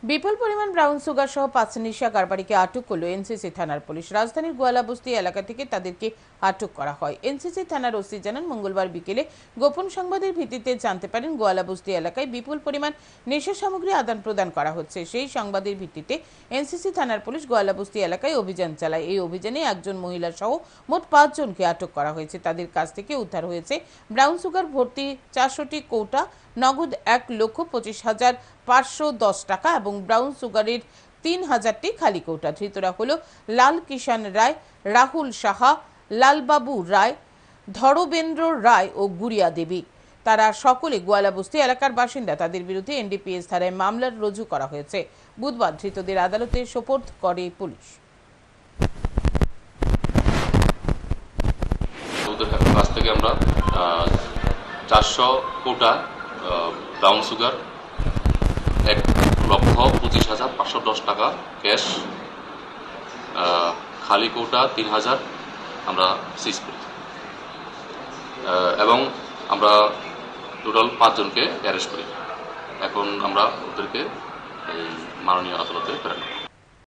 বিপুল পরিমাণ brown sugar সহ 5 নিশা কারবারিকে আটক করল এনসিসি থানার পুলিশ। রাজধানীর গোয়ালাবস্তি এলাকা থেকে তাদেরকে আটক করা হয়। এনসিসি থানার ওসি জানান, মঙ্গলবার বিকেলে গোপন সংবাদের ভিত্তিতে জানতে পারেন গোয়ালাবস্তি এলাকায় বিপুল পরিমাণ নেশা সামগ্রী আদান প্রদান করা হচ্ছে। সেই সংবাদের ভিত্তিতে এনসিসি থানার পুলিশ গোয়ালাবস্তি এলাকায় অভিযান চালায়। এই অভিযানে একজন মহিলা সহ মোট 5 জনকে আটক করা হয়েছে। তাদের কাছ থেকে উদ্ধার হয়েছে ব্রাউন সুগার ভর্তি 400টি কৌটা, নগদ 1,25,510 টাকা এবং ব্রাউন সুগারের 3,000টি খালি কৌটা। ধৃতরা হল লাল কিষান রায়, রাহুল সাহা, লালবাবু রায়, ধরবেন্দ্র রায় ও গুড়িয়া দেবী। তারা সকলে গোয়ালাবস্তি এলাকার বাসিন্দা। তাদের বিরুদ্ধে এনডিপিএস ধারায় মামলা রুজু করা হয়েছে। বুধবার ধৃতদের আদালতে সোপর্দ করে পুলিশ। কাছ থেকে আমরা 400 কৌটা ব্রাউন সুগার, 1,25,510 টাকা ক্যাশ, খালি কৌটা 3,000 আমরা সিজ করি এবং আমরা টোটাল 5 জনকে অ্যারেস্ট করি। এখন আমরা ওদেরকে মাননীয় আদালতে প্রেরণ করি।